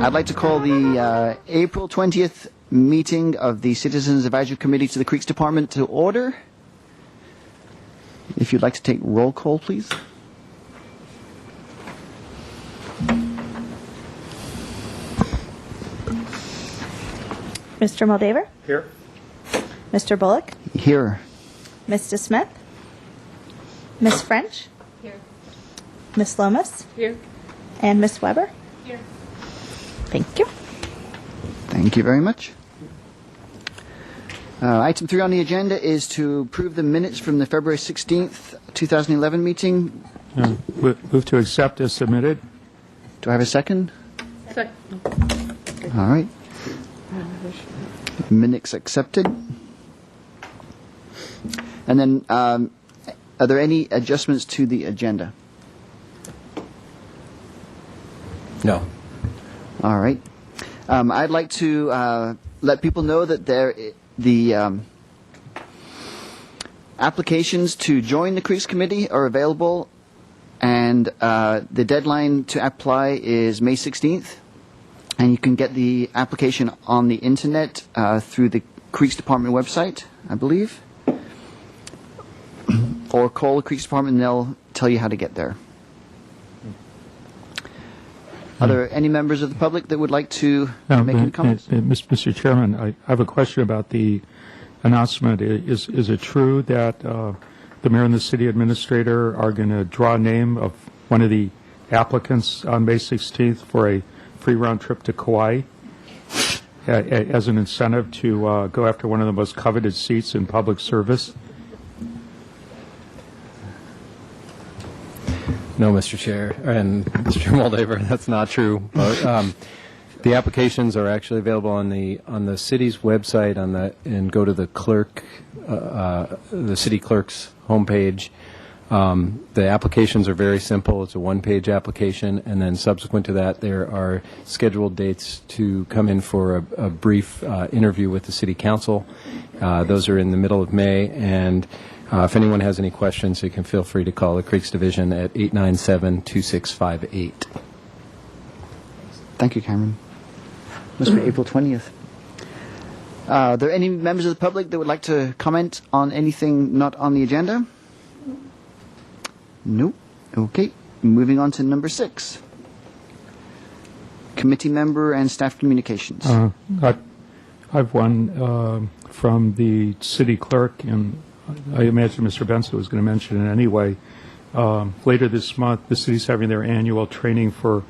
I'd like to call the April 20th meeting of the Citizens Advisory Committee to the Creeks Department to order. If you'd like to take roll call, please. Mr. Moldaver? Here. Mr. Bullock? Here. Mr. Smith? Miss French? Here. Miss Lomas? Here. And Miss Weber? Here. Thank you. Thank you very much. Item 3 on the agenda is to approve the minutes from the February 16th, 2011 meeting. Move to accept as submitted. Do I have a second? Second. All right. Minutes accepted. And then, are there any adjustments to the agenda? No. All right. I'd like to let people know that the applications to join the Creeks Committee are available, and the deadline to apply is May 16th. And you can get the application on the internet through the Creeks Department website, I believe. Or call the Creeks Department and they'll tell you how to get there. Are there any members of the public that would like to make any comments? Mr. Chairman, I have a question about the announcement. Is it true that the mayor and the city administrator are going to draw a name of one of the applicants on May 16th for a free round trip to Kauai as an incentive to go after one of the most coveted seats in public service? No, Mr. Chair. And Mr. Moldaver, that's not true. But, the applications are actually available on the city's website and go to the clerk, the city clerk's homepage. The applications are very simple. It's a one-page application, and then subsequent to that, there are scheduled dates to come in for a brief interview with the city council. Those are in the middle of May, and if anyone has any questions, you can feel free to call the Creeks Division at 897-2658. Thank you, Cameron. Must be April 20th. Are there any members of the public that would like to comment on anything not on the agenda? Nope. Okay. Moving on to number 6. Committee member and staff communications. I've one from the city clerk, and I imagine Mr. Benson was going to mention it anyway. Later this month, the city's having their annual training for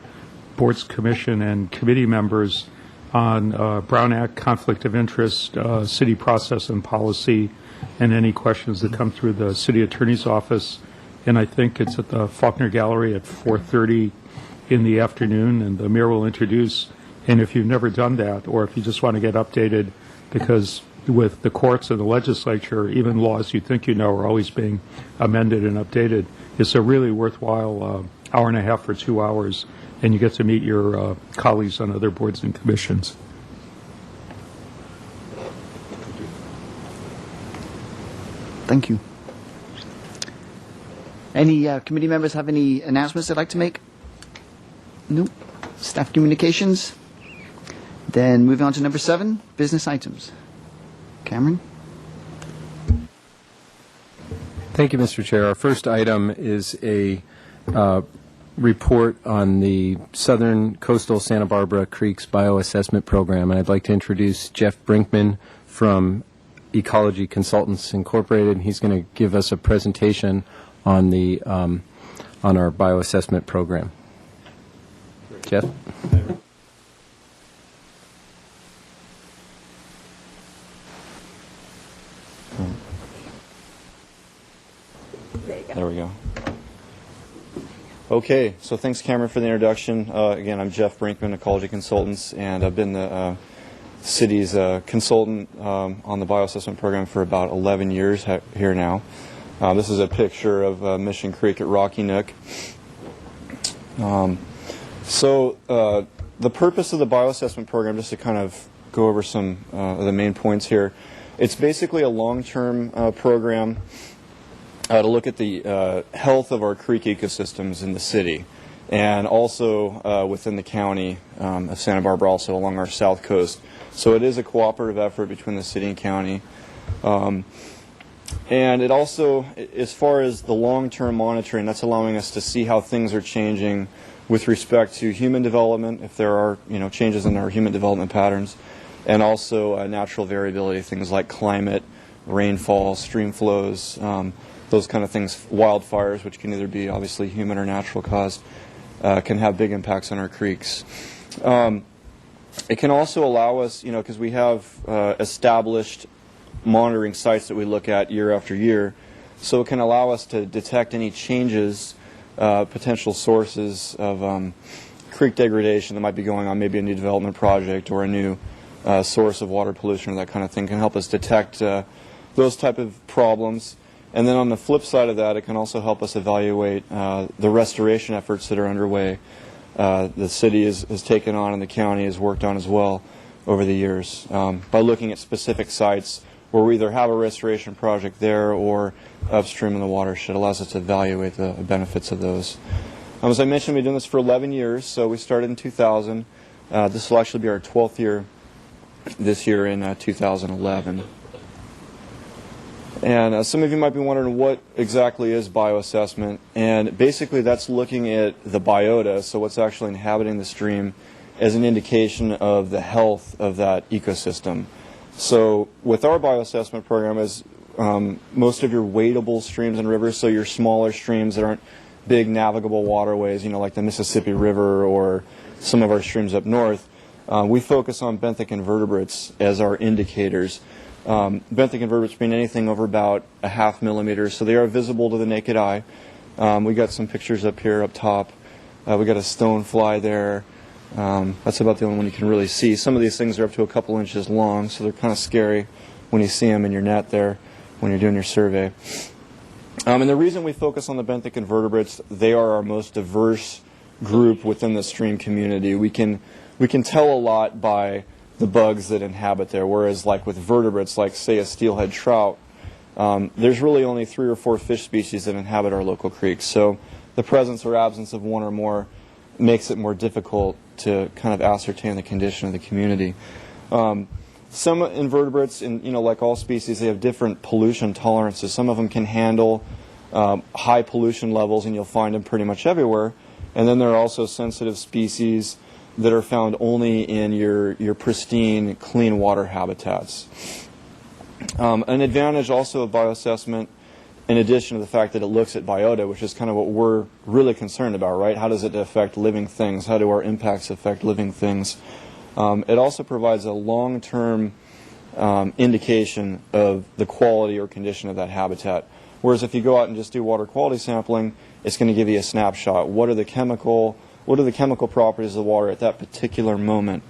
boards, commission, and committee members on Brown Act, conflict of interest, city process and policy, and any questions that come through the city attorney's office. And I think it's at the Faulkner Gallery at 4:30 in the afternoon, and the mayor will introduce. And if you've never done that, or if you just want to get updated, because with the courts and the legislature, even laws you think you know are always being amended and updated, it's a really worthwhile hour and a half or 2 hours, and you get to meet your colleagues on other boards and commissions. Thank you. Any committee members have any announcements they'd like to make? Nope. Staff communications? Then moving on to number 7, business items. Cameron? Thank you, Mr. Chair. Our first item is a report on the Southern Coastal Santa Barbara Creeks Bioassessment Program, and I'd like to introduce Jeff Brinkman from Ecology Consultants Incorporated. He's going to give us a presentation on the on our bioassessment program. Jeff? There we go. Okay, so thanks, Cameron, for the introduction. Again, I'm Jeff Brinkman, Ecology Consultants, and I've been the city's consultant on the bioassessment program for about 11 years here now. This is a picture of Mission Creek at Rocky Nook. So the purpose of the bioassessment program, just to kind of go over some of the main points here, it's basically a long-term program to look at the health of our creek ecosystems in the city. and also within the county of Santa Barbara, also along our south coast. So it is a cooperative effort between the city and county. And it also, as far as the long-term monitoring, that's allowing us to see how things are changing with respect to human development, if there are changes in our human development patterns, and also natural variability, things like climate, rainfall, stream flows, those kind of things. Wildfires, which can either be obviously human or natural caused, can have big impacts on our creeks. It can also allow us, because we have established monitoring sites that we look at year after year, so it can allow us to detect any changes, potential sources of creek degradation that might be going on, maybe a new development project or a new source of water pollution or that kind of thing. Can help us detect those type of problems. And then on the flip side of that, it can also help us evaluate the restoration efforts that are underway. The city has taken on and the county has worked on as well over the years by looking at specific sites where we either have a restoration project there or upstream in the watershed. It allows us to evaluate the benefits of those. As I mentioned, we've been doing this for 11 years, so we started in 2000. This will actually be our 12th year this year in 2011. And some of you might be wondering what exactly is bioassessment, and basically that's looking at the biota, so what's actually inhabiting the stream, as an indication of the health of that ecosystem. So with our bioassessment program, is most of your wadable streams and rivers, so your smaller streams that aren't big navigable waterways, like the Mississippi River or some of our streams up north, we focus on benthic invertebrates as our indicators. Benthic invertebrates being anything over about 0.5 millimeters, so they are visible to the naked eye. We got some pictures up here up top. We got a stonefly there. That's about the only one you can really see. Some of these things are up to a couple inches long, so they're kind of scary when you see them in your net there when you're doing your survey. And the reason we focus on the benthic invertebrates, they are our most diverse group within the stream community. We can tell a lot by the bugs that inhabit there, whereas like with vertebrates, like say a steelhead trout, there's really only 3 or 4 fish species that inhabit our local creeks. So the presence or absence of one or more makes it more difficult to kind of ascertain the condition of the community. Some invertebrates, like all species, they have different pollution tolerances. Some of them can handle high pollution levels, and you'll find them pretty much everywhere. And then there are also sensitive species that are found only in your pristine, clean water habitats. An advantage also of bioassessment, in addition to the fact that it looks at biota, which is kind of what we're really concerned about, right? How does it affect living things? How do our impacts affect living things? It also provides a long-term indication of the quality or condition of that habitat. Whereas if you go out and just do water quality sampling, it's going to give you a snapshot. What are the chemical properties of the water at that particular moment?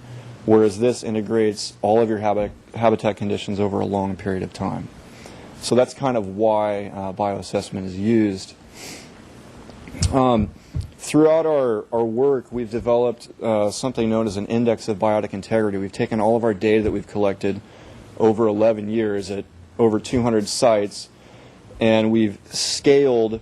Whereas this integrates all of your habitat conditions over a long period of time. So that's kind of why bioassessment is used. Throughout our work, we've developed something known as an index of biotic integrity. We've taken all of our data that we've collected over 11 years at over 200 sites, and we've scaled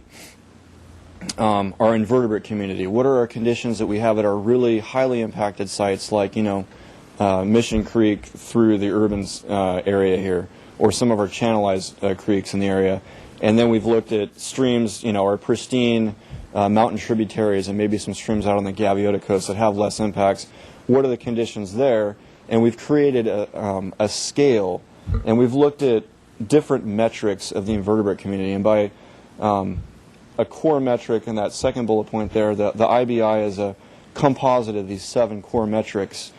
our invertebrate community. What are our conditions that we have at our really highly impacted sites, like Mission Creek through the urban area here, or some of our channelized creeks in the area. And then we've looked at streams, our pristine mountain tributaries and maybe some streams out on the Gaviota coast that have less impacts. What are the conditions there? And we've created a scale, and we've looked at different metrics of the invertebrate community. And by a core metric in that second bullet point there, the IBI is a composite of these 7 core metrics.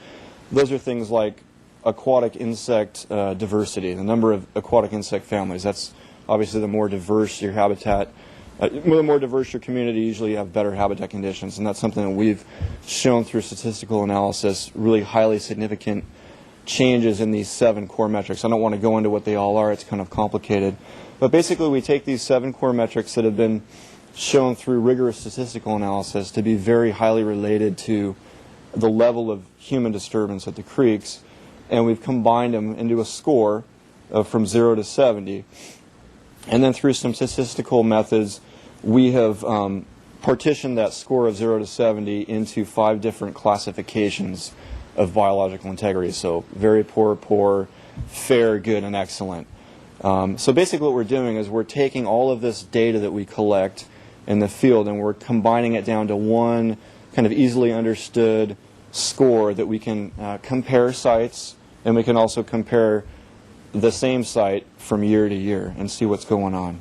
Those are things like aquatic insect diversity, the number of aquatic insect families. That's obviously the more diverse your habitat, the more diverse your community, usually you have better habitat conditions, and that's something that we've shown through statistical analysis, really highly significant changes in these 7 core metrics. I don't want to go into what they all are, it's kind of complicated. But basically we take these 7 core metrics that have been shown through rigorous statistical analysis to be very highly related to the level of human disturbance at the creeks, and we've combined them into a score from 0 to 70. And then through some statistical methods, we have partitioned that score of 0 to 70 into 5 different classifications of biological integrity. So very poor, poor, fair, good, and excellent. So basically what we're doing is we're taking all of this data that we collect in the field and we're combining it down to one kind of easily understood score that we can compare sites, and we can also compare the same site from year to year and see what's going on.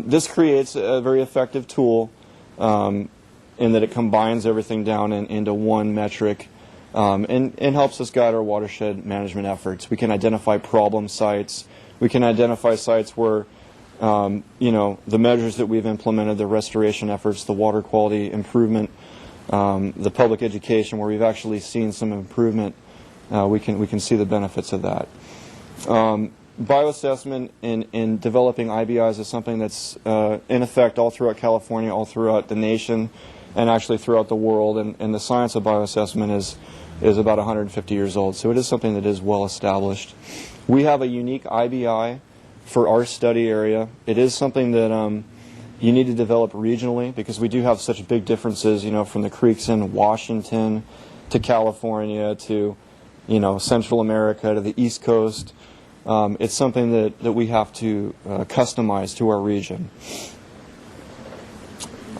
This creates a very effective tool in that it combines everything down into one metric and helps us guide our watershed management efforts. We can identify problem sites. We can identify sites where the measures that we've implemented, the restoration efforts, the water quality improvement, the public education, where we've actually seen some improvement. We can see the benefits of that. Bioassessment in developing IBIs is something that's in effect all throughout California, all throughout the nation, and actually throughout the world. And the science of bioassessment is about 150 years old, so it is something that is well established. We have a unique IBI for our study area. It is something that you need to develop regionally because we do have such big differences, from the creeks in Washington to California to, Central America to the East Coast. It's something that we have to customize to our region.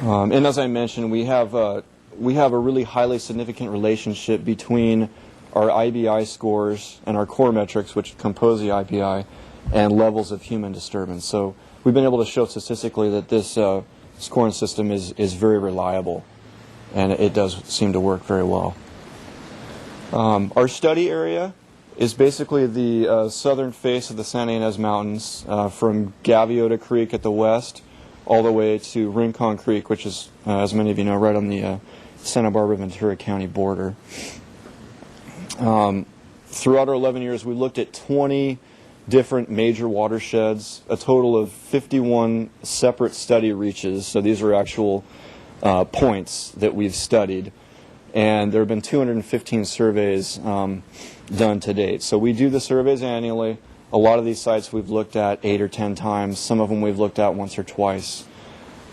And as I mentioned, we have a really highly significant relationship between our IBI scores and our core metrics, which compose the IBI, and levels of human disturbance. So we've been able to show statistically that this scoring system is very reliable, and it does seem to work very well. Our study area is basically the southern face of the Santa Ynez Mountains, from Gaviota Creek at the west all the way to Rincon Creek, which is, as many of you know, right on the Santa Barbara-Ventura County border. Throughout our 11 years, we looked at 20 different major watersheds, a total of 51 separate study reaches. So these are actual points that we've studied. And there have been 215 surveys done to date. So we do the surveys annually. A lot of these sites we've looked at 8 or 10 times. Some of them we've looked at once or twice.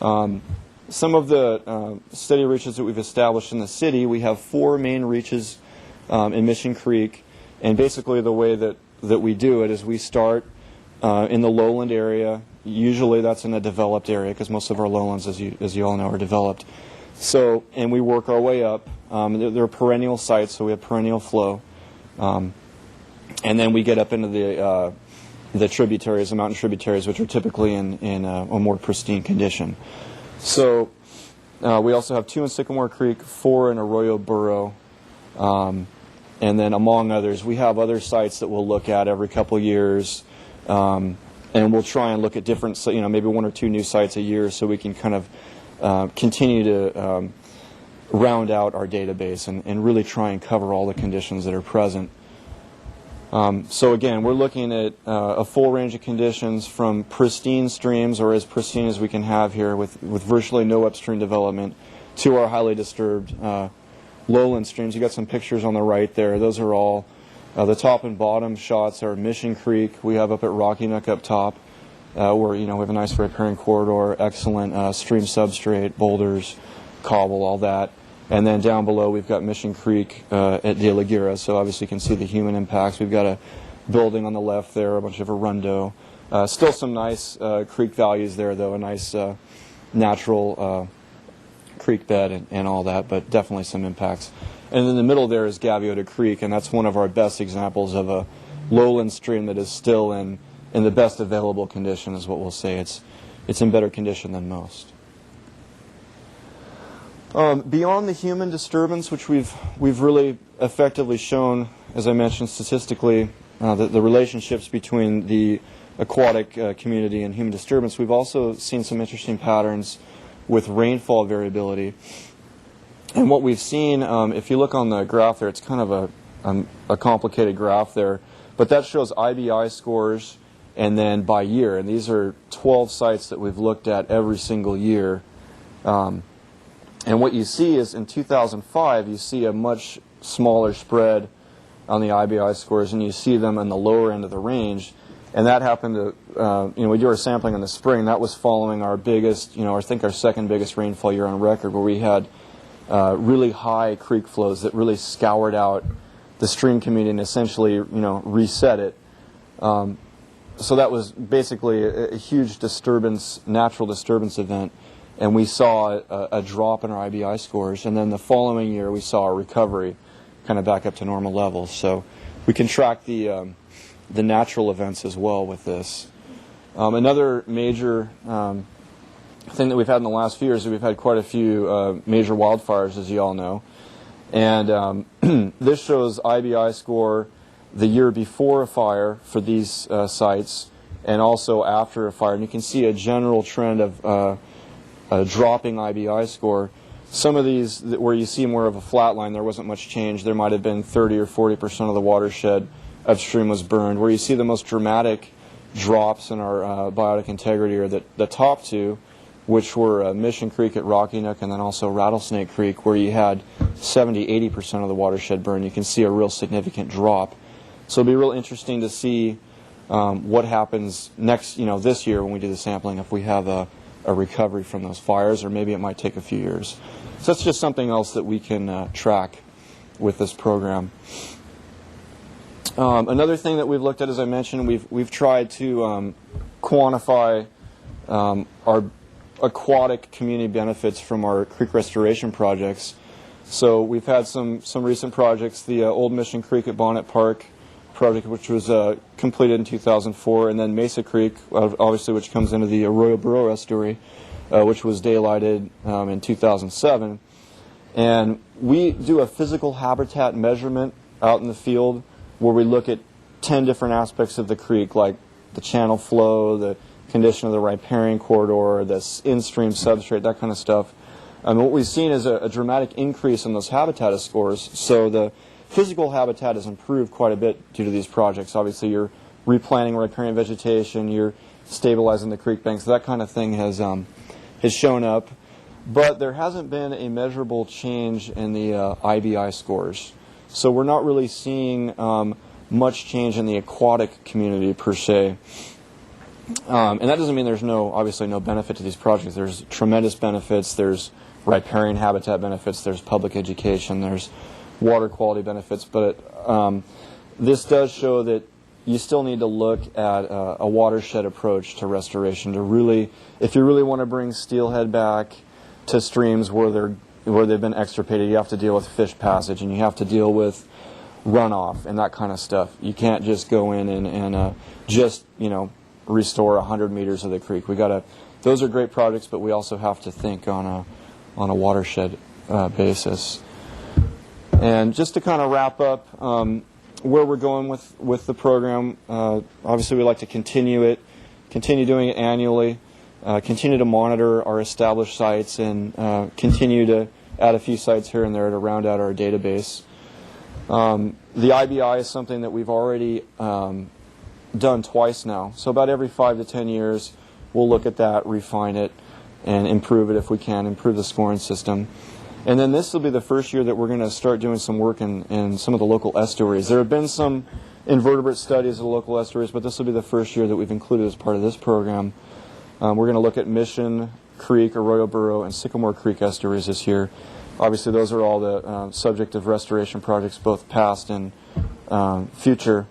Some of the study reaches that we've established in the city, we have 4 main reaches in Mission Creek. And basically the way that we do it is we start in the lowland area. Usually that's in a developed area because most of our lowlands, as you all know, are developed. So, and we work our way up. They're perennial sites, so we have perennial flow. And then we get up into the tributaries, the mountain tributaries, which are typically in a more pristine condition. So we also have 2 in Sycamore Creek, 4 in Arroyo Burro, and then among others, we have other sites that we'll look at every couple years, and we'll try and look at different, maybe 1 or 2 new sites a year, so we can kind of continue to round out our database and really try and cover all the conditions that are present. So again, we're looking at a full range of conditions from pristine streams, or as pristine as we can have here with virtually no upstream development, to our highly disturbed lowland streams. You got some pictures on the right there. Those are all the top and bottom shots are Mission Creek. We have up at Rocky Nook up top, where we have a nice riparian corridor, excellent stream substrate, boulders, cobble, all that. And then down below we've got Mission Creek at De La Guira, so obviously you can see the human impacts. We've got a building on the left there, a bunch of arundo. Still some nice creek values there, though, a nice natural creek bed and all that, but definitely some impacts. And in the middle there is Gaviota Creek, and that's one of our best examples of a lowland stream that is still in the best available condition, is what we'll say. It's in better condition than most. Beyond the human disturbance, which we've really effectively shown, as I mentioned statistically, the relationships between the aquatic community and human disturbance, we've also seen some interesting patterns with rainfall variability. And what we've seen, if you look on the graph there, it's kind of a complicated graph there, but that shows IBI scores and then by year. And these are 12 sites that we've looked at every single year. And what you see is in 2005, you see a much smaller spread on the IBI scores, and you see them in the lower end of the range. And that happened to, we do our sampling in the spring. That was following our biggest, I think our second biggest rainfall year on record, where we had really high creek flows that really scoured out the stream community and essentially, reset it. So that was basically a huge disturbance, natural disturbance event, and we saw a drop in our IBI scores. And then the following year, we saw a recovery, kind of back up to normal levels. So we can track the natural events as well with this. Another major thing that we've had in the last few years is we've had quite a few major wildfires, as you all know. And this shows IBI score the year before a fire for these sites and also after a fire. And you can see a general trend of dropping IBI score. Some of these where you see more of a flat line, there wasn't much change. There might have been 30 or 40% of the watershed upstream was burned. Where you see the most dramatic drops in our biotic integrity are the top two, which were Mission Creek at Rocky Nook and then also Rattlesnake Creek, where you had 70-80% of the watershed burned. You can see a real significant drop. So it'll be real interesting to see what happens next, this year when we do the sampling, if we have a recovery from those fires, or maybe it might take a few years. So that's just something else that we can track with this program. Another thing that we've looked at, as I mentioned, we've tried to quantify our aquatic community benefits from our creek restoration projects. So we've had some recent projects, the Old Mission Creek at Bonnet Park project, which was completed in 2004, and then Mesa Creek, obviously, which comes into the Arroyo Burro estuary, which was daylighted in 2007. And we do a physical habitat measurement out in the field where we look at 10 different aspects of the creek, like the channel flow, the condition of the riparian corridor, the in-stream substrate, that kind of stuff. And what we've seen is a dramatic increase in those habitat scores. So the physical habitat has improved quite a bit due to these projects. Obviously, you're replanting riparian vegetation, you're stabilizing the creek banks, that kind of thing has shown up. But there hasn't been a measurable change in the IBI scores. So we're not really seeing much change in the aquatic community per se. And that doesn't mean there's obviously no benefit to these projects. There's tremendous benefits. There's riparian habitat benefits. There's public education. There's water quality benefits. But this does show that you still need to look at a watershed approach to restoration to really, if you really want to bring steelhead back to streams where they've been extirpated, you have to deal with fish passage and you have to deal with runoff and that kind of stuff. You can't just go in and just restore 100 meters of the creek. Those are great projects, but we also have to think on a watershed basis. And just to kind of wrap up where we're going with the program, obviously we'd like to continue doing it annually, continue to monitor our established sites, and continue to add a few sites here and there to round out our database. The IBI is something that we've already done twice now. So about every 5 to 10 years, we'll look at that, refine it, and improve it if we can, improve the scoring system. And then this will be the first year that we're going to start doing some work in some of the local estuaries. There have been some invertebrate studies of the local estuaries, but this will be the first year that we've included as part of this program. We're going to look at Mission Creek, Arroyo Burro, and Sycamore Creek estuaries this year. Obviously, those are all the subject of restoration projects, both past and future.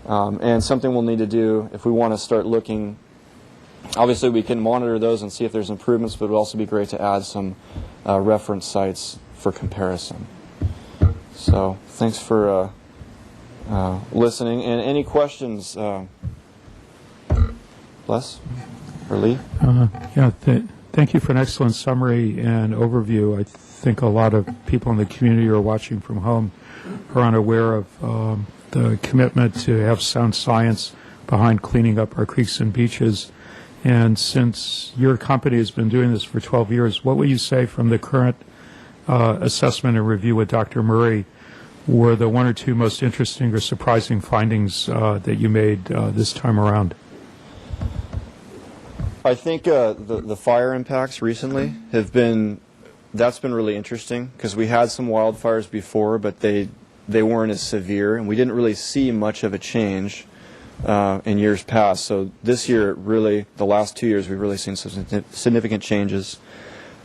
And something we'll need to do if we want to start looking. Obviously, we can monitor those and see if there's improvements, but it would also be great to add some reference sites for comparison. So thanks for listening. And any questions, Les or Lee? Thank you for an excellent summary and overview. I think a lot of people in the community who are watching from home are unaware of the commitment to have sound science behind cleaning up our creeks and beaches. And since your company has been doing this for 12 years, what would you say from the current assessment and review with Dr. Murray were the one or two most interesting or surprising findings that you made this time around? I think the fire impacts recently that's been really interesting because we had some wildfires before, but they weren't as severe, and we didn't really see much of a change. in years past. So this year, really, the last 2 years, we've really seen some significant changes.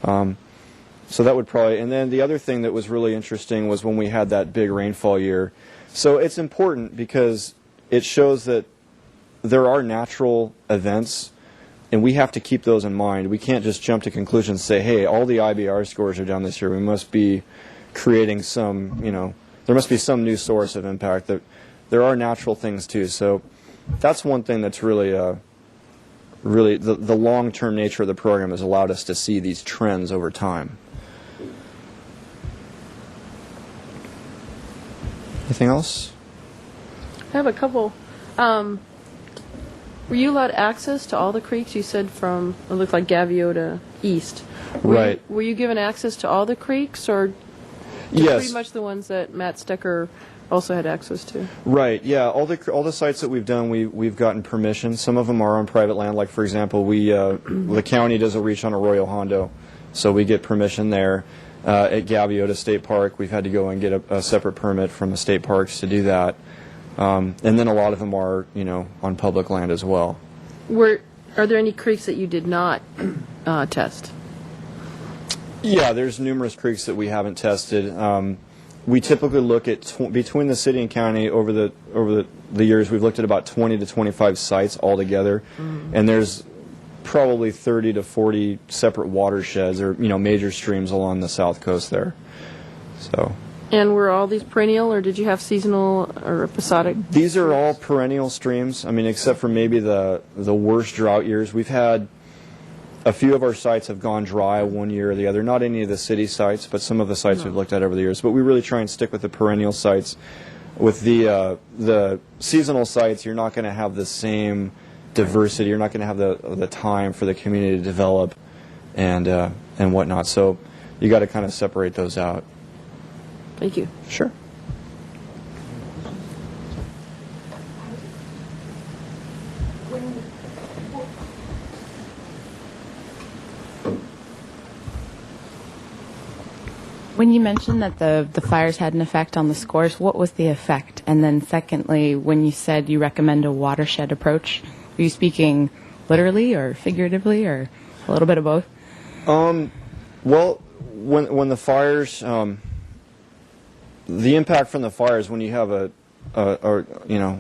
So that would probably, and then the other thing that was really interesting was when we had that big rainfall year. So it's important because it shows that there are natural events, and we have to keep those in mind. We can't just jump to conclusions and say, hey, all the IBR scores are down this year. We must be creating some, there must be some new source of impact. That there are natural things too. So that's one thing that's really, really the long-term nature of the program has allowed us to see these trends over time. Anything else? I have a couple. Were you allowed access to all the creeks? You said from, it looked like Gaviota east. Right. Were you given access to all the creeks, or Yes. pretty much the ones that Matt Stecker also had access to? Right. Yeah. All the sites that we've done, we've gotten permission. Some of them are on private land. Like for example, the county does a reach on Arroyo Hondo, so we get permission there. At Gaviota State Park, we've had to go and get a separate permit from the state parks to do that. And then a lot of them are, on public land as well. Are there any creeks that you did not test? Yeah, there's numerous creeks that we haven't tested. We typically look at between the city and county over the years. We've looked at about 20 to 25 sites altogether, and there's probably 30 to 40 separate watersheds or major streams along the south coast there. So. And were all these perennial, or did you have seasonal or episodic? These are all perennial streams. I mean, except for maybe the worst drought years. We've had a few of our sites have gone dry one year or the other. Not any of the city sites, but some of the sites we've looked at over the years. But we really try and stick with the perennial sites. With the seasonal sites, you're not going to have the same diversity. You're not going to have the time for the community to develop and whatnot. So you got to kind of separate those out. Thank you. Sure. When you mentioned that the fires had an effect on the scores, what was the effect? And then secondly, when you said you recommend a watershed approach, are you speaking literally or figuratively or a little bit of both? Well, when the fires, the impact from the fires, when you have a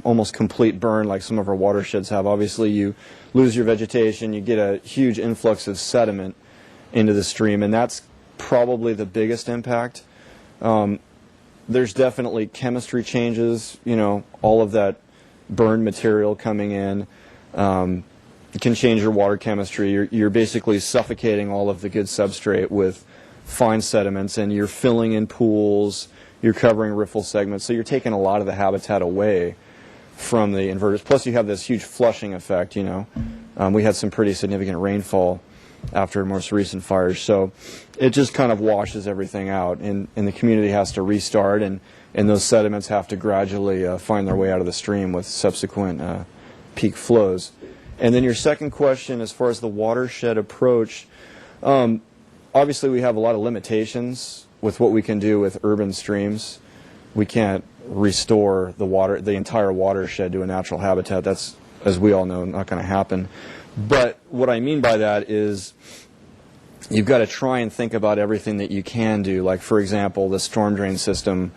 almost complete burn like some of our watersheds have, obviously you lose your vegetation, you get a huge influx of sediment into the stream, and that's probably the biggest impact. There's definitely chemistry changes, all of that burned material coming in can change your water chemistry. You're basically suffocating all of the good substrate with fine sediments, and you're filling in pools, you're covering riffle segments, so you're taking a lot of the habitat away from the inverters. Plus you have this huge flushing effect, We had some pretty significant rainfall after most recent fires, so it just kind of washes everything out, and the community has to restart, and those sediments have to gradually find their way out of the stream with subsequent peak flows. And then your second question, as far as the watershed approach, obviously we have a lot of limitations with what we can do with urban streams. We can't restore the entire watershed to a natural habitat. That's, as we all know, not going to happen. But what I mean by that is you've got to try and think about everything that you can do. Like, for example, the storm drain system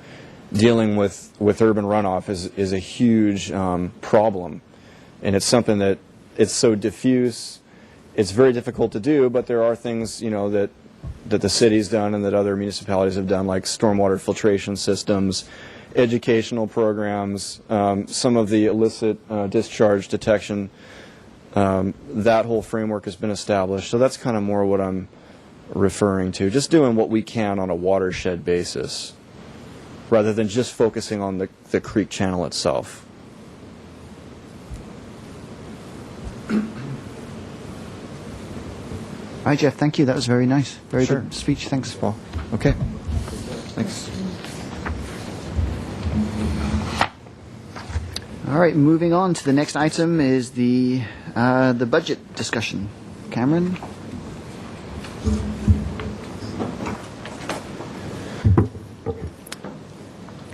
dealing with urban runoff is a huge problem. And it's something that it's so diffuse, it's very difficult to do, but there are things, that the city's done and that other municipalities have done, like stormwater filtration systems, educational programs, some of the illicit discharge detection. That whole framework has been established. So that's kind of more what I'm referring to, just doing what we can on a watershed basis rather than just focusing on the creek channel itself. All right, Jeff, thank you. That was very nice. Very Sure. good speech. Thanks. Paul. Okay. Thanks. All right, moving on to the next item is the budget discussion. Cameron?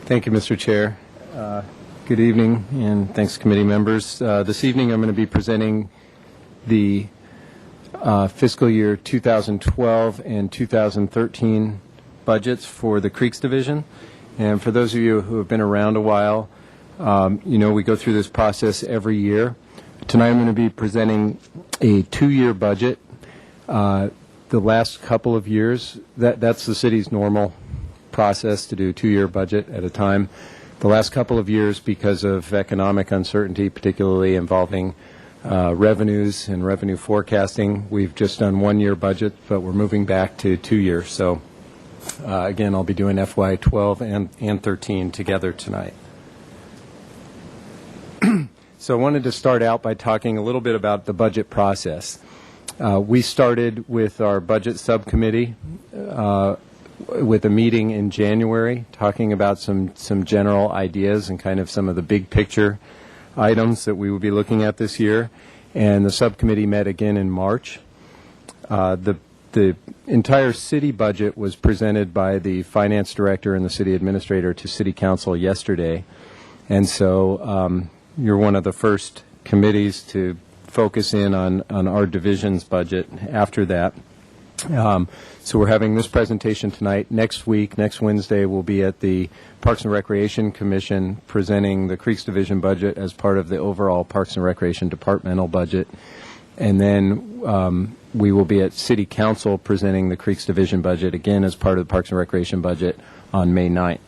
Thank you, Mr. Chair. Good evening, and thanks, committee members. This evening I'm going to be presenting the fiscal year 2012 and 2013 budgets for the Creeks Division. And for those of you who have been around a while, you know we go through this process every year. Tonight I'm going to be presenting a 2-year budget. The last couple of years, that's the city's normal process to do a 2-year budget at a time. The last couple of years, because of economic uncertainty, particularly involving revenues and revenue forecasting, we've just done 1-year budget, but we're moving back to 2 years. So again, I'll be doing FY12 and 13 together tonight. So I wanted to start out by talking a little bit about the budget process. We started with our budget subcommittee with a meeting in January, talking about some general ideas and kind of some of the big picture items that we will be looking at this year. And the subcommittee met again in March. The entire city budget was presented by the finance director and the city administrator to city council yesterday. And so you're one of the first committees to focus in on our division's budget after that. So we're having this presentation tonight. Next week, next Wednesday, we'll be at the Parks and Recreation Commission presenting the Creeks Division budget as part of the overall Parks and Recreation departmental budget. And then we will be at City Council presenting the Creeks Division budget again as part of the Parks and Recreation budget on May 9th.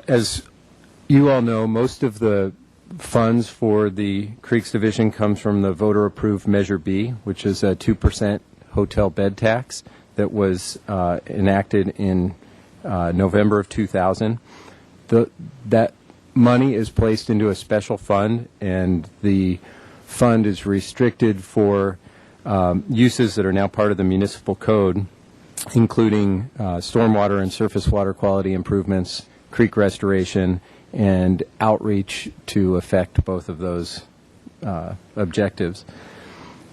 As you all know, most of the funds for the Creeks Division comes from the voter-approved Measure B, which is a 2% hotel bed tax that was enacted in November of 2000. That money is placed into a special fund, and the fund is restricted for uses that are now part of the municipal code, including stormwater and surface water quality improvements, creek restoration, and outreach to affect both of those objectives.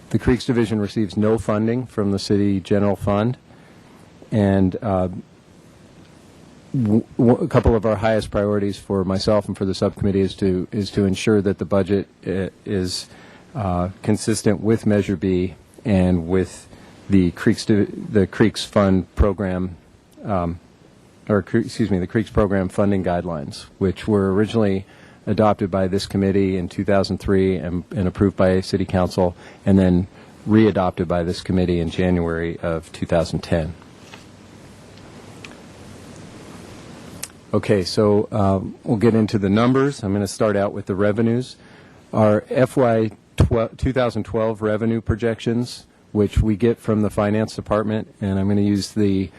The Creeks Division receives no funding from the city general fund, and a couple of our highest priorities for myself and for the subcommittee is to ensure that the budget is consistent with Measure B and with the Creeks Fund program. The Creeks Program funding guidelines, which were originally adopted by this committee in 2003 and approved by City Council, and then readopted by this committee in January of 2010. Okay, so we'll get into the numbers. I'm going to start out with the revenues. Our FY 2012 revenue projections, which we get from the Finance Department, and I'm going to use the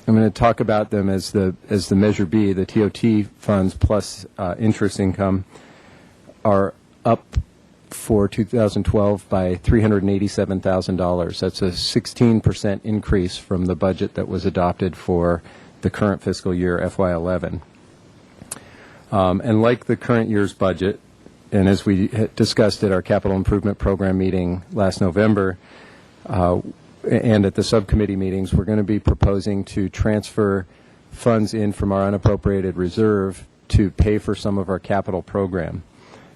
I'm going to talk about them as the Measure B, the TOT funds plus interest income, are up for 2012 by $387,000. That's a 16% increase from the budget that was adopted for the current fiscal year, FY11. And like the current year's budget, and as we discussed at our capital improvement program meeting last November, and at the subcommittee meetings, we're going to be proposing to transfer funds in from our unappropriated reserve to pay for some of our capital program.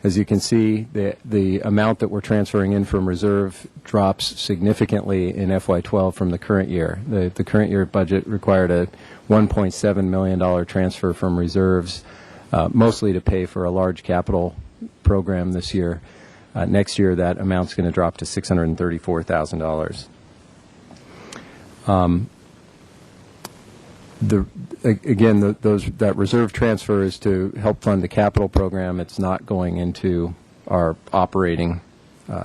As you can see, the amount that we're transferring in from reserve drops significantly in FY12 from the current year. The current year budget required a $1.7 million transfer from reserves, mostly to pay for a large capital program this year. Next year, that amount's going to drop to $634,000. That reserve transfer is to help fund the capital program. It's not going into our operating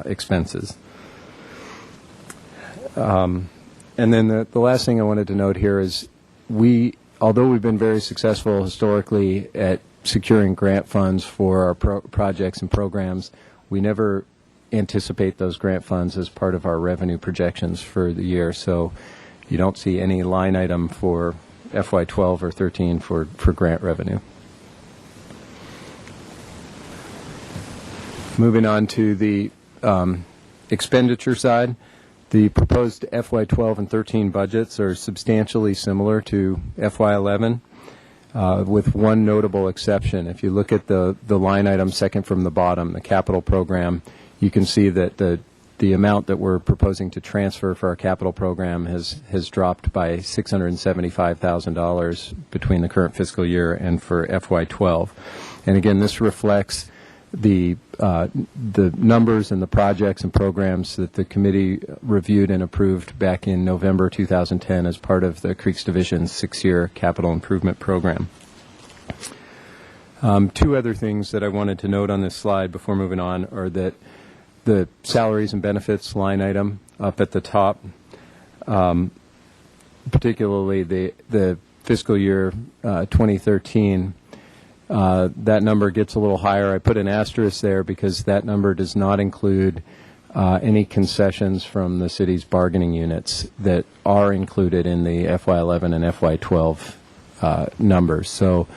expenses. And then the last thing I wanted to note here is although we've been very successful historically at securing grant funds for our projects and programs, we never anticipate those grant funds as part of our revenue projections for the year. So you don't see any line item for FY12 or 13 for grant revenue. Moving on to the expenditure side, The proposed FY12 and 13 budgets are substantially similar to FY11, with one notable exception. If you look at the line item second from the bottom, the capital program, you can see that the amount that we're proposing to transfer for our capital program has dropped by $675,000 between the current fiscal year and for FY12. And again, this reflects the numbers and the projects and programs that the committee reviewed and approved back in November 2010 as part of the Creeks Division's 6-year capital improvement program. Two other things that I wanted to note on this slide before moving on are that the salaries and benefits line item up at the top, particularly the fiscal year 2013, that number gets a little higher. I put an asterisk there because that number does not include any concessions from the city's bargaining units that are included in the FY11 and FY12 numbers. So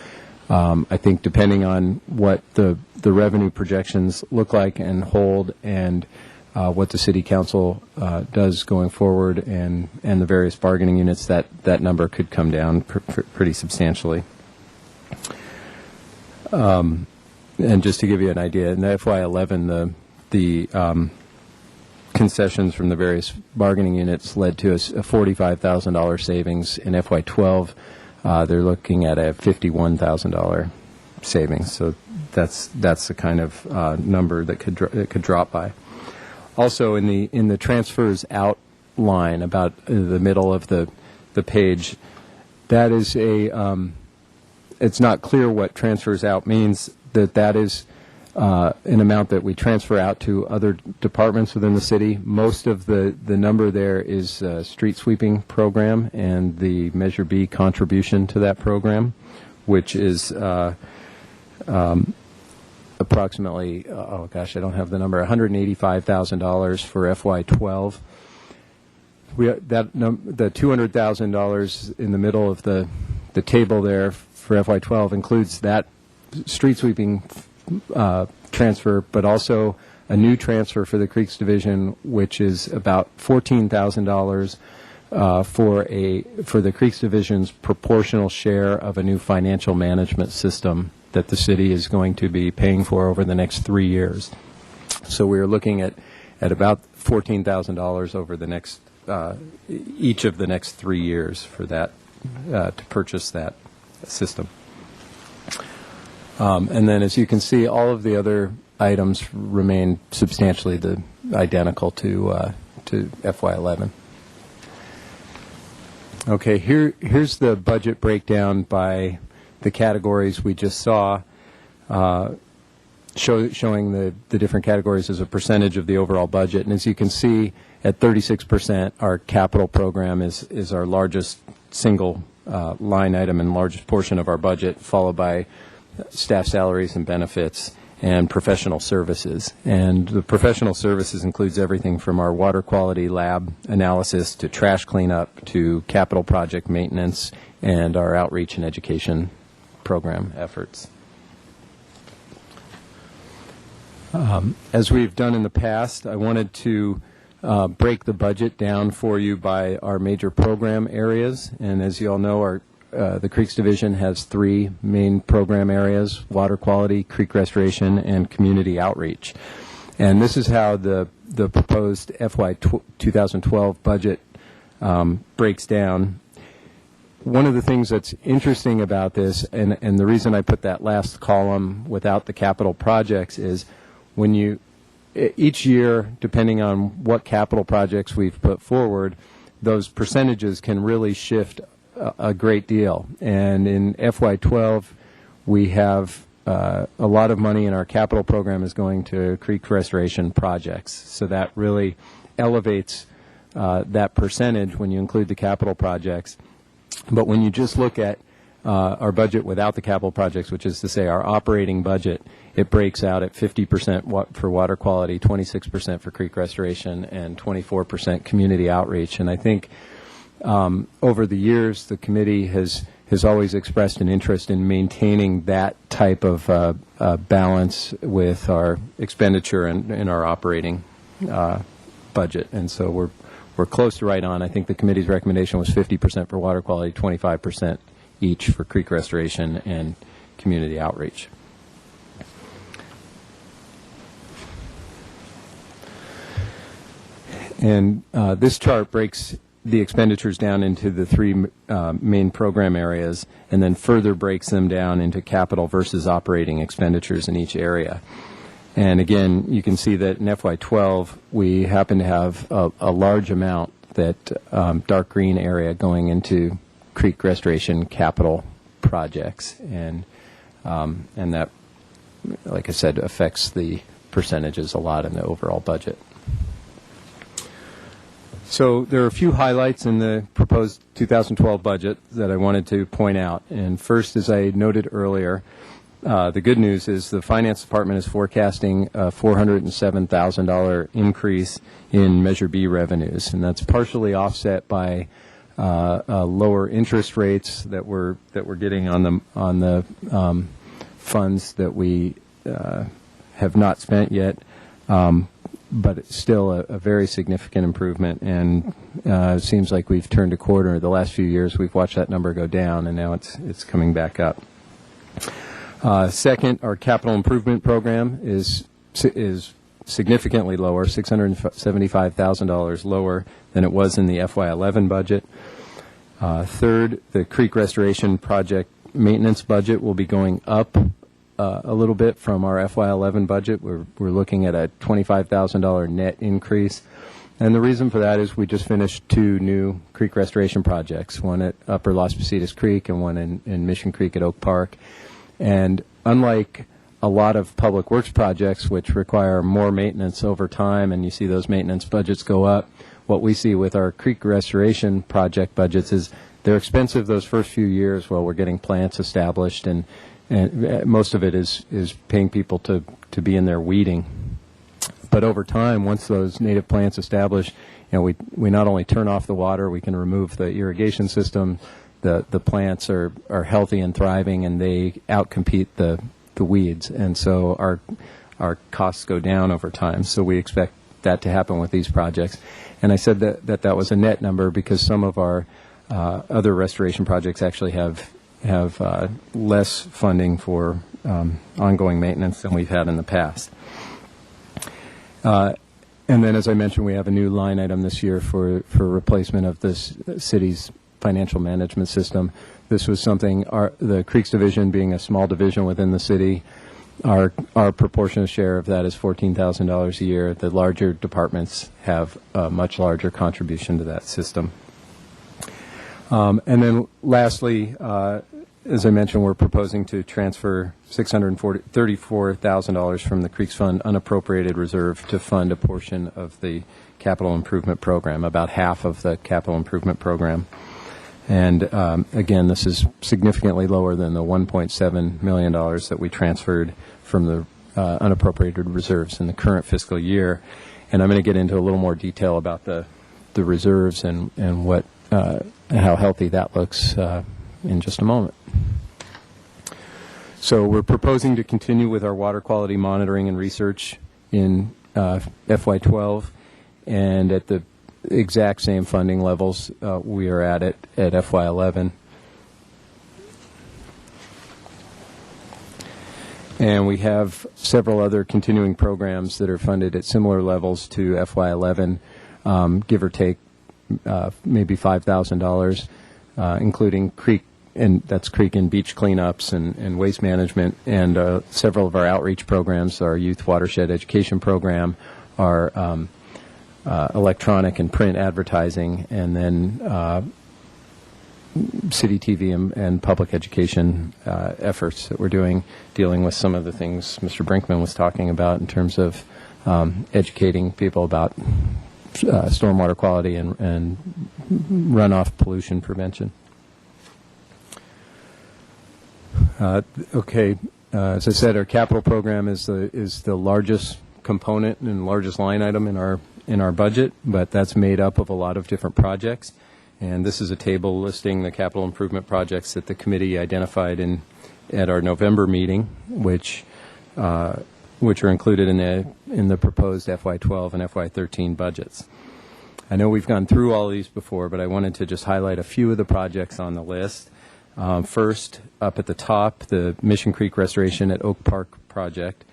I think depending on what the revenue projections look like and hold and what the city council does going forward and the various bargaining units, that number could come down pretty substantially. And just to give you an idea, in the FY11, the concessions from the various bargaining units led to a $45,000 savings. In FY12, they're looking at a $51,000 savings. So that's the kind of number that could drop by. Also, in the transfers out line, about the middle of the page, that is it's not clear what transfers out means. That is an amount that we transfer out to other departments within the city. Most of the number there is street sweeping program and the Measure B contribution to that program, which is approximately, oh gosh, I don't have the number, $185,000 for FY12. The $200,000 in the middle of the table there for FY12 includes that street sweeping transfer, but also a new transfer for the Creeks Division, which is about $14,000 for the Creeks Division's proportional share of a new financial management system that the city is going to be paying for over the next 3 years. So we're looking at about $14,000 over the next each of the next 3 years for that to purchase that system. And then, as you can see, all of the other items remain substantially identical to FY11. Okay, here's the budget breakdown by the categories we just saw, showing the different categories as a percentage of the overall budget. And as you can see, at 36%, our capital program is our largest single line item and largest portion of our budget, followed by staff salaries and benefits and professional services. And the professional services includes everything from our water quality lab analysis to trash cleanup to capital project maintenance and our outreach and education program efforts. As we've done in the past, I wanted to break the budget down for you by our major program areas. And as you all know, the Creeks Division has 3 main program areas: water quality, creek restoration, and community outreach. And this is how the proposed FY 2012 budget breaks down. One of the things that's interesting about this, and the reason I put that last column without the capital projects, is when each year, depending on what capital projects we've put forward, those percentages can really shift a great deal. And in FY12, we have a lot of money in our capital program is going to creek restoration projects. So that really elevates that percentage when you include the capital projects. But when you just look at our budget without the capital projects, which is to say our operating budget, it breaks out at 50% for water quality, 26% for creek restoration, and 24% community outreach. And I think over the years, the committee has always expressed an interest in maintaining that type of balance with our expenditure and our operating budget. And so we're we're close to right on. I think the committee's recommendation was 50% for water quality, 25% each for creek restoration and community outreach. And this chart breaks the expenditures down into the three main program areas and then further breaks them down into capital versus operating expenditures in each area. And again, you can see that in FY12, we happen to have a large amount, that dark green area, going into creek restoration capital projects. And that, like I said, affects the percentages a lot in the overall budget. So there are a few highlights in the proposed 2012 budget that I wanted to point out. And first, as I noted earlier, the good news is the Finance Department is forecasting a $407,000 increase in Measure B revenues, and that's partially offset by lower interest rates that we're getting on the funds that we have not spent yet. But it's still a very significant improvement, and it seems like we've turned a corner. The last few years, we've watched that number go down, and now it's coming back up. Second, our capital improvement program is significantly lower, $675,000 lower than it was in the FY11 budget. Third, the creek restoration project maintenance budget will be going up a little bit from our FY11 budget. We're looking at a $25,000 net increase. And the reason for that is we just finished 2 new creek restoration projects, one at Upper Las Positas Creek and one in Mission Creek at Oak Park. And unlike a lot of public works projects, which require more maintenance over time, and you see those maintenance budgets go up, what we see with our creek restoration project budgets is they're expensive those first few years while we're getting plants established, and most of it is paying people to be in there weeding. But over time, once those native plants establish, we not only turn off the water, we can remove the irrigation system. The plants are healthy and thriving, and they outcompete the weeds, and so our costs go down over time. So we expect that to happen with these projects. And I said that was a net number because some of our other restoration projects actually have less funding for ongoing maintenance than we've had in the past. And then, as I mentioned, we have a new line item this year for replacement of this city's financial management system. This was something, the Creeks Division being a small division within the city, our proportionate share of that is $14,000 a year. The larger departments have a much larger contribution to that system. And then lastly, as I mentioned, we're proposing to transfer $634,000 from the Creeks Fund Unappropriated Reserve to fund a portion of the capital improvement program, about half of the capital improvement program. And again, this is significantly lower than the $1.7 million that we transferred from the unappropriated reserves in the current fiscal year. And I'm going to get into a little more detail about the reserves and what how healthy that looks in just a moment. So we're proposing to continue with our water quality monitoring and research in FY12, and at the exact same funding levels we are at FY11. And we have several other continuing programs that are funded at similar levels to FY11, give or take maybe $5,000, including creek and beach cleanups and waste management, and several of our outreach programs, our youth watershed education program, our electronic and print advertising, and then city TV and public education efforts that we're doing, dealing with some of the things Mr. Brinkman was talking about in terms of educating people about stormwater quality and runoff pollution prevention. Okay, as I said, our capital program is the largest component and largest line item in our budget, but that's made up of a lot of different projects. And this is a table listing the capital improvement projects that the committee identified at our November meeting, which are included in the proposed FY12 and FY13 budgets. I know we've gone through all these before, but I wanted to just highlight a few of the projects on the list. First, up at the top, the Mission Creek Restoration at Oak Park project.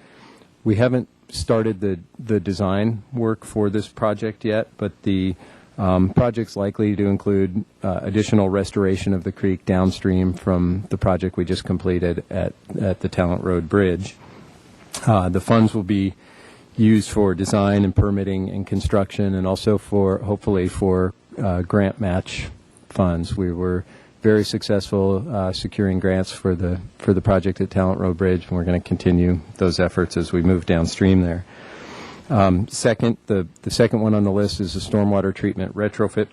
We haven't started the design work for this project yet, but the project's likely to include additional restoration of the creek downstream from the project we just completed at the Talent Road Bridge. The funds will be used for design and permitting and construction, and also for, hopefully, for grant match funds. We were very successful securing grants for the project at Talent Road Bridge, and we're going to continue those efforts as we move downstream there. Second, the second one on the list is the stormwater treatment retrofit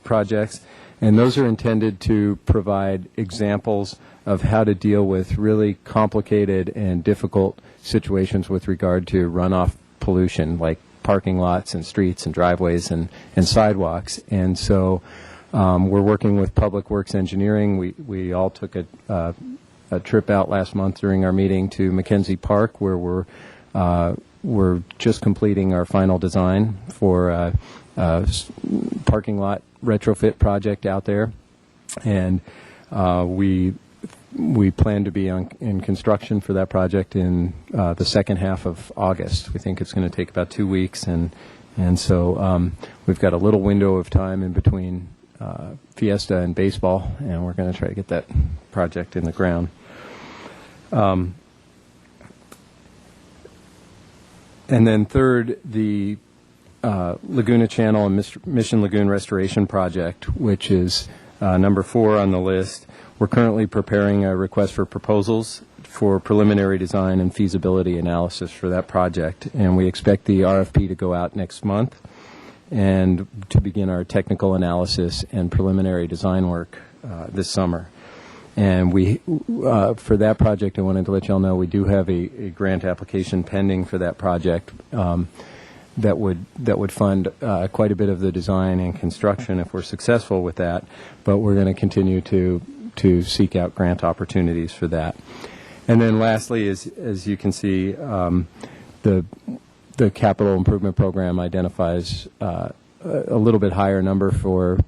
projects, and those are intended to provide examples of how to deal with really complicated and difficult situations with regard to runoff pollution, like parking lots and streets and driveways and sidewalks. And so we're working with Public Works Engineering. We all took a trip out last month during our meeting to Mackenzie Park, where we're just completing our final design for a parking lot retrofit project out there. And we plan to be in construction for that project in the second half of August. We think it's going to take about 2 weeks, and so we've got a little window of time in between Fiesta and baseball, and we're going to try to get that project in the ground. And then third, the Laguna Channel and Mission Lagoon Restoration Project, which is number 4 on the list. We're currently preparing a request for proposals for preliminary design and feasibility analysis for that project, and we expect the RFP to go out next month and to begin our technical analysis and preliminary design work this summer. And we, for that project, I wanted to let you all know we do have a grant application pending for that project that would fund quite a bit of the design and construction if we're successful with that. But we're going to continue to seek out grant opportunities for that. And then lastly, as you can see, the capital improvement program identifies a little bit higher number for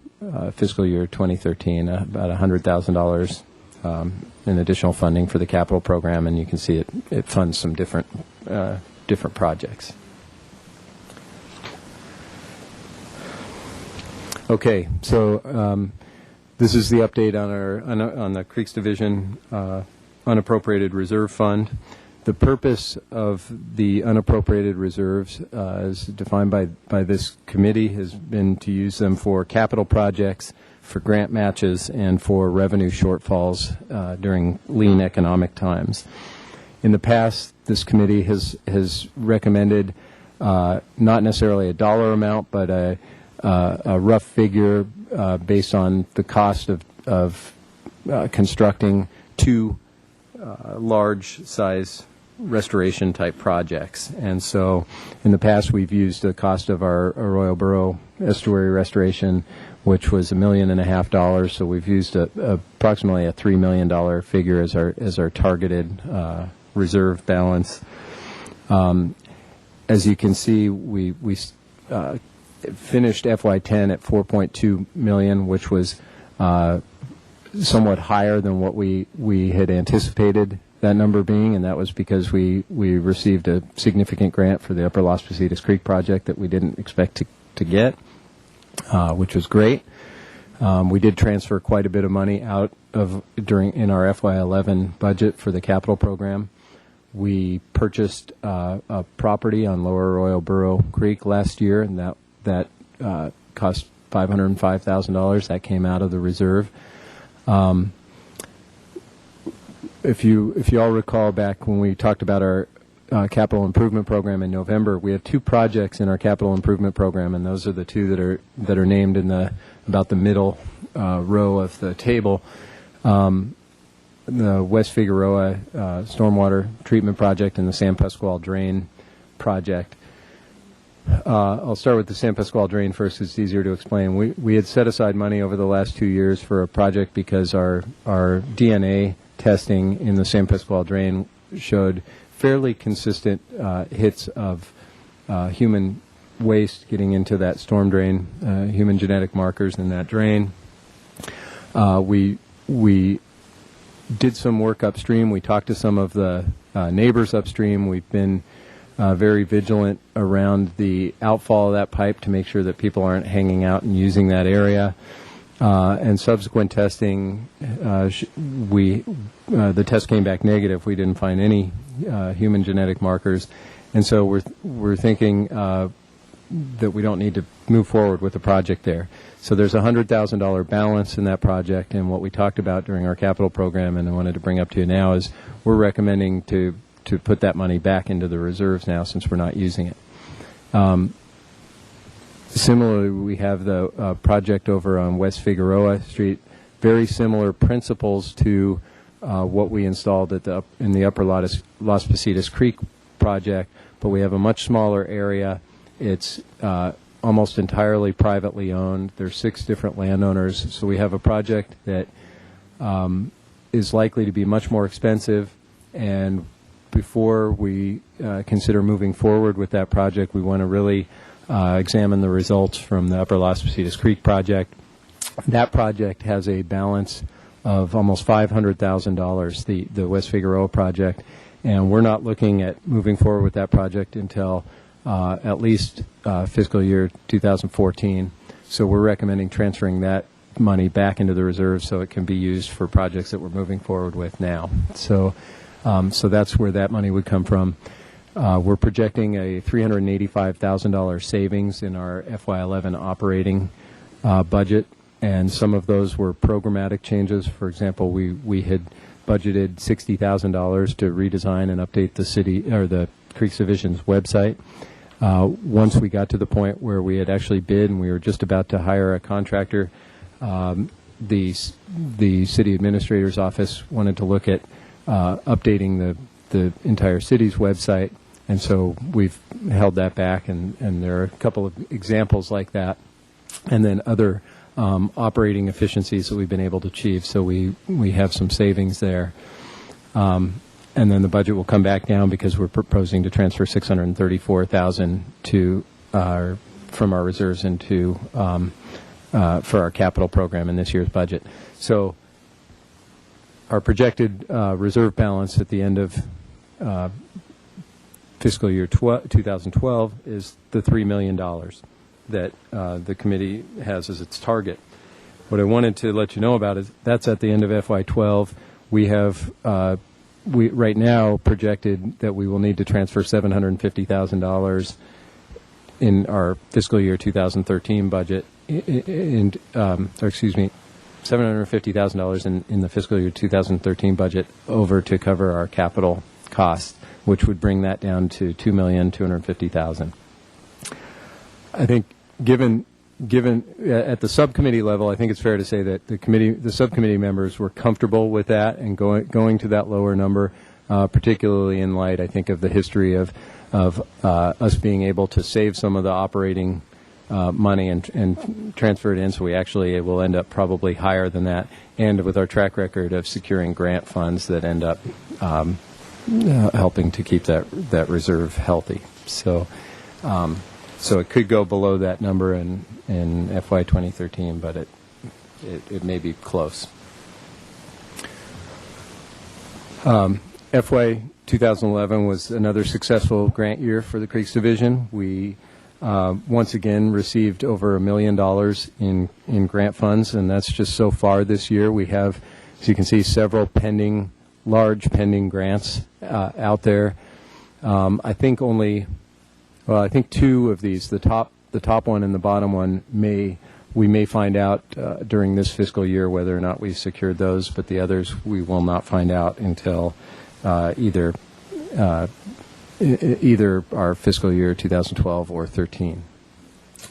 fiscal year 2013, about $100,000 in additional funding for the capital program, and you can see it funds some different projects. Okay, so this is the update on the Creeks Division Unappropriated Reserve Fund. The purpose of the unappropriated reserves, as defined by this committee, has been to use them for capital projects, for grant matches, and for revenue shortfalls during lean economic times. In the past, this committee has recommended not necessarily a dollar amount, but a rough figure based on the cost of constructing 2 large-size restoration-type projects. And so in the past, we've used the cost of our Arroyo Burro estuary restoration, which was $1.5 million. So we've used approximately a $3 million figure as our targeted reserve balance. As you can see, we finished FY10 at $4.2 million, which was somewhat higher than what we had anticipated that number being, and that was because we received a significant grant for the Upper Las Positas Creek project that we didn't expect to get, which was great. We did transfer quite a bit of money out in our FY11 budget for the capital program. We purchased a property on Lower Arroyo Burro Creek last year, and that cost $505,000. That came out of the reserve. If you all recall back when we talked about our capital improvement program in November, we have 2 projects in our capital improvement program, and those are the 2 that are named in about the middle row of the table. The West Figueroa stormwater treatment project and the San Pascual drain project. I'll start with the San Pascual drain first. It's easier to explain. We had set aside money over the last 2 years for a project because our DNA testing in the San Pascual drain showed fairly consistent hits of human waste getting into that storm drain, human genetic markers in that drain. We did some work upstream. We talked to some of the neighbors upstream. We've been very vigilant around the outfall of that pipe to make sure that people aren't hanging out and using that area. And subsequent testing, the test came back negative. We didn't find any human genetic markers, and so we're thinking that we don't need to move forward with the project there. So there's a $100,000 balance in that project, and what we talked about during our capital program, and I wanted to bring up to you now, is we're recommending to put that money back into the reserves now since we're not using it. Similarly, we have the project over on West Figueroa Street, very similar principles to what we installed in the Upper Las Positas Creek project, but we have a much smaller area. It's almost entirely privately owned. There's 6 different landowners, so we have a project that is likely to be much more expensive, and before we consider moving forward with that project, we want to really examine the results from the Upper Las Positas Creek project. That project has a balance of almost $500,000, the West Figueroa project, and we're not looking at moving forward with that project until at least fiscal year 2014. So we're recommending transferring that money back into the reserve so it can be used for projects that we're moving forward with now. So that's where that money would come from. We're projecting a $385,000 savings in our FY11 operating budget, and some of those were programmatic changes. For example, we had budgeted $60,000 to redesign and update the city or the Creeks Division's website. Once we got to the point where we had actually bid and we were just about to hire a contractor, the city administrator's office wanted to look at updating the entire city's website, and so we've held that back, and there are a couple of examples like that, and then other operating efficiencies that we've been able to achieve, so we have some savings there. And then the budget will come back down because we're proposing to transfer $634,000 from our reserves into for our capital program in this year's budget. So our projected reserve balance at the end of fiscal year 2012 is the $3 million that the committee has as its target. What I wanted to let you know about is that's at the end of FY12. We have right now projected that we will need to transfer $750,000 in our fiscal year 2013 budget, $750,000 in the fiscal year 2013 budget over to cover our capital costs, which would bring that down to $2,250,000. I think given at the subcommittee level, I think it's fair to say that the subcommittee members were comfortable with that and going to that lower number, particularly in light, I think, of the history of us being able to save some of the operating money and transfer it in, so we actually will end up probably higher than that, and with our track record of securing grant funds that end up helping to keep that reserve healthy. So it could go below that number in FY 2013, but it may be close. FY 2011 was another successful grant year for the Creeks Division. We once again received over $1 million in grant funds, and that's just so far this year. We have, as you can see, several large pending grants out there. I think I think 2 of these, the top one and the bottom one, we may find out during this fiscal year whether or not we secured those, but the others we will not find out until either our fiscal year 2012 or 13.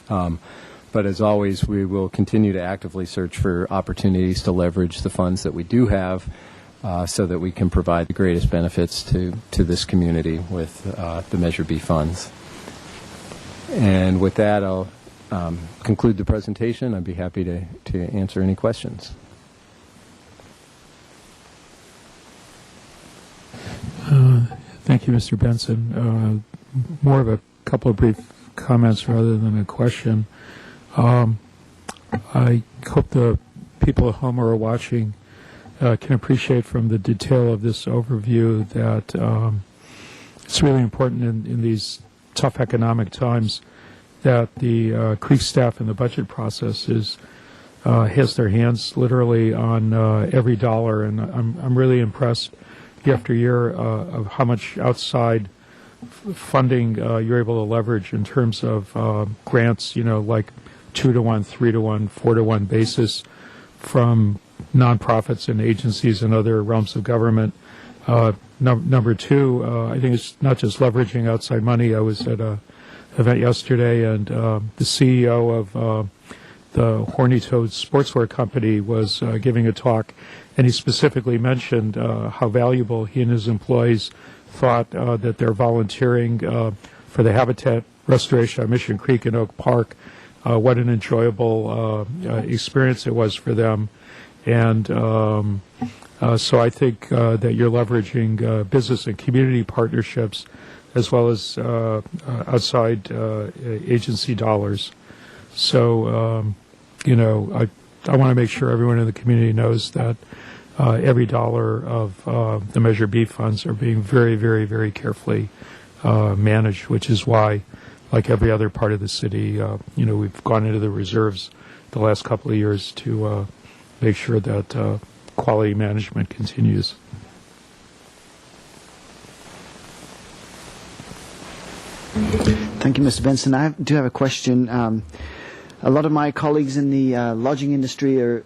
But as always, we will continue to actively search for opportunities to leverage the funds that we do have so that we can provide the greatest benefits to this community with the Measure B funds. And with that, I'll conclude the presentation. I'd be happy to answer any questions. Thank you, Mr. Benson. More of a couple of brief comments rather than a question. I hope the people at home who are watching can appreciate from the detail of this overview that it's really important in these tough economic times that the creek staff in the budget process has their hands literally on every dollar, and I'm really impressed year after year of how much outside funding you're able to leverage in terms of grants, like 2-to-1, 3-to-1, 4-to-1 basis from nonprofits and agencies and other realms of government. Number two, I think it's not just leveraging outside money. I was at an event yesterday, and the CEO of the Horny Toad Sportswear Company was giving a talk, and he specifically mentioned how valuable he and his employees thought that their volunteering for the habitat restoration on Mission Creek and Oak Park, what an enjoyable experience it was for them. And so I think that you're leveraging business and community partnerships as well as outside agency dollars. So, I want to make sure everyone in the community knows that every dollar of the Measure B funds are being very, very, very carefully managed, which is why, like every other part of the city, we've gone into the reserves the last couple of years to make sure that quality management continues. Thank you, Mr. Benson. I do have a question. A lot of my colleagues in the lodging industry are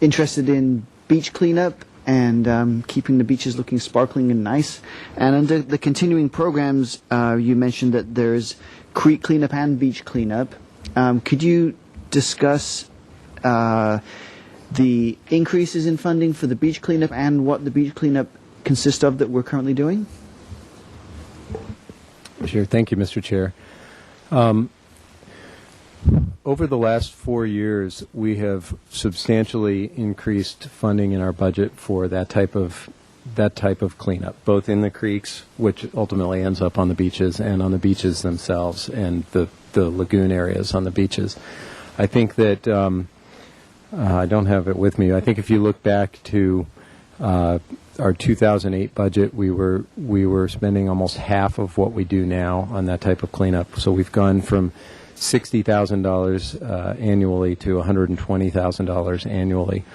interested in beach cleanup and keeping the beaches looking sparkling and nice. And under the continuing programs, you mentioned that there's creek cleanup and beach cleanup. Could you discuss the increases in funding for the beach cleanup and what the beach cleanup consists of that we're currently doing? Sure. Thank you, Mr. Chair. Over the last 4 years, we have substantially increased funding in our budget for that type of cleanup, both in the creeks, which ultimately ends up on the beaches, and on the beaches themselves and the lagoon areas on the beaches. I think that I don't have it with me. I think if you look back to our 2008 budget, we were spending almost half of what we do now on that type of cleanup. So we've gone from $60,000 annually to $120,000 annually.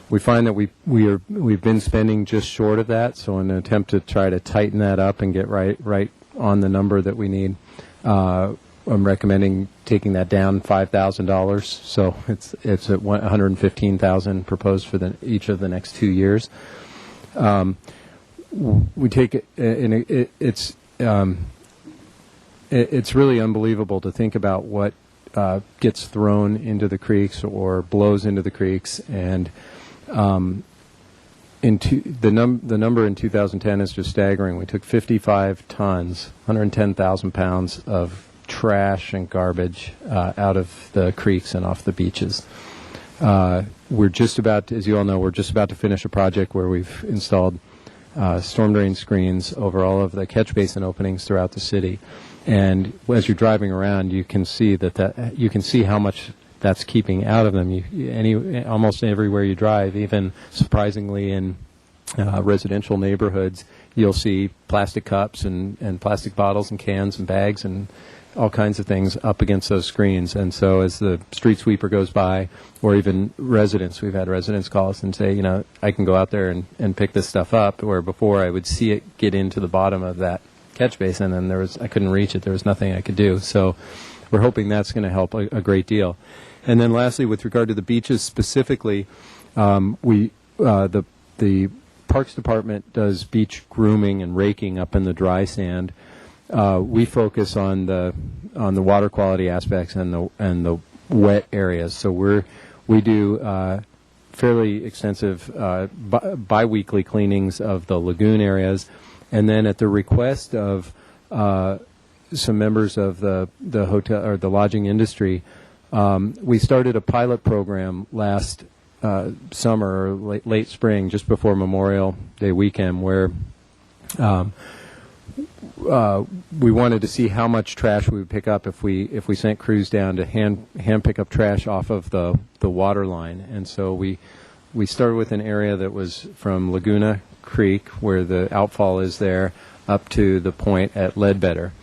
We find that we've been spending just short of that. So in an attempt to try to tighten that up and get right on the number that we need, I'm recommending taking that down $5,000. So it's at $115,000 proposed for each of the next 2 years. We take it, and it's really unbelievable to think about what gets thrown into the creeks or blows into the creeks, and the number in 2010 is just staggering. We took 55 tons, 110,000 pounds of trash and garbage out of the creeks and off the beaches. We're just about to, as you all know, we're just about to finish a project where we've installed storm drain screens over all of the catch basin openings throughout the city. And as you're driving around, you can see you can see how much that's keeping out of them. Almost everywhere you drive, even surprisingly in residential neighborhoods, you'll see plastic cups and plastic bottles and cans and bags and all kinds of things up against those screens. And so as the street sweeper goes by, or even residents, we've had residents call us and say, I can go out there and pick this stuff up, where before I would see it get into the bottom of that catch basin and I couldn't reach it. There was nothing I could do. So we're hoping that's going to help a great deal. And then lastly, with regard to the beaches specifically, the Parks Department does beach grooming and raking up in the dry sand. We focus on the water quality aspects and the wet areas. So we do fairly extensive biweekly cleanings of the lagoon areas, and then at the request of some members of the hotel or the lodging industry, we started a pilot program last summer or late spring, just before Memorial Day weekend, where we wanted to see how much trash we would pick up if we sent crews down to hand pick up trash off of the water line. And so we started with an area that was from Laguna Creek, where the outfall is there, up to the point at Ledbetter.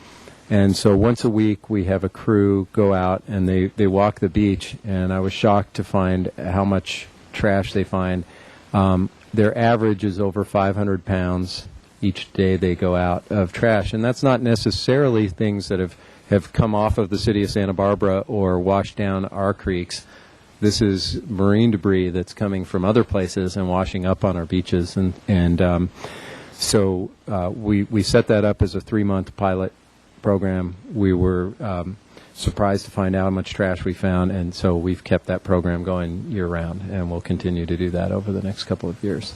And so once a week we have a crew go out and they walk the beach, and I was shocked to find how much trash they find. Their average is over 500 pounds each day they go out of trash, and that's not necessarily things that have come off of the city of Santa Barbara or washed down our creeks. This is marine debris that's coming from other places and washing up on our beaches, and so we set that up as a 3-month pilot program. We were surprised to find out how much trash we found, and so we've kept that program going year-round, and we'll continue to do that over the next couple of years.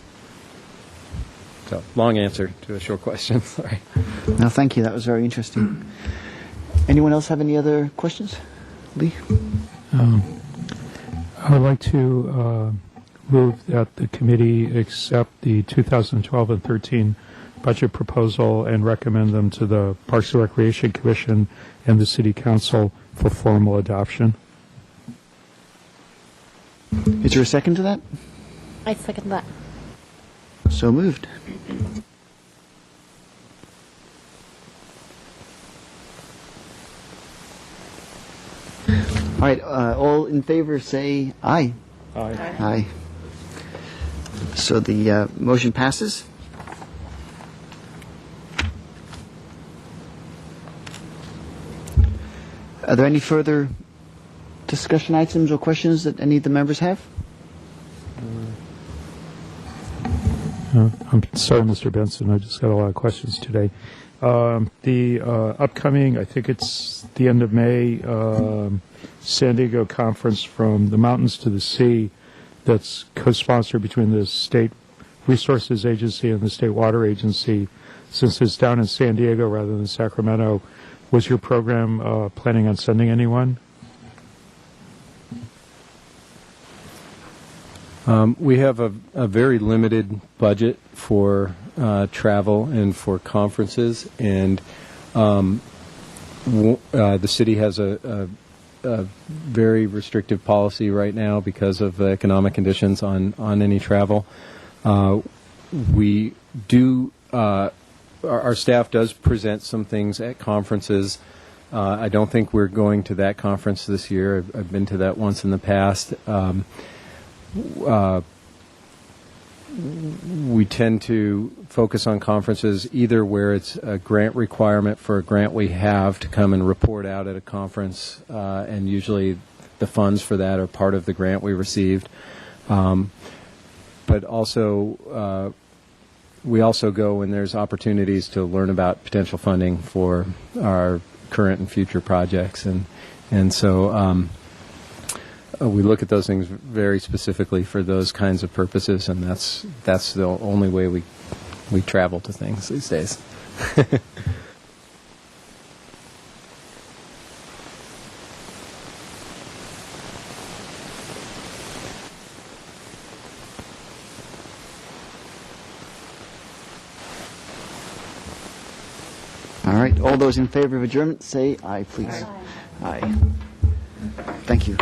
So, long answer to a short question. Sorry. No, thank you. That was very interesting. Anyone else have any other questions? Lee? I would like to move that the committee accept the 2012 and 13 budget proposal and recommend them to the Parks and Recreation Commission and the City Council for formal adoption. Is there a second to that? I second that. So moved. All right, all in favor say aye. Aye. Aye. So the motion passes. Are there any further discussion items or questions that any of the members have? I'm sorry, Mr. Benson. I just got a lot of questions today. The upcoming, I think it's the end of May, San Diego conference From the Mountains to the Sea, that's co-sponsored between the State Resources Agency and the State Water Agency. Since it's down in San Diego rather than Sacramento, was your program planning on sending anyone? We have a very limited budget for travel and for conferences, and the city has a very restrictive policy right now because of economic conditions on any travel. We do, our staff does present some things at conferences. I don't think we're going to that conference this year. I've been to that once in the past. We tend to focus on conferences either where it's a grant requirement for a grant we have to come and report out at a conference, and usually the funds for that are part of the grant we received. But also, we also go when there's opportunities to learn about potential funding for our current and future projects, and so we look at those things very specifically for those kinds of purposes, and that's the only way we travel to things these days. All right, all those in favor of adjournment say aye, please. Aye. Thank you.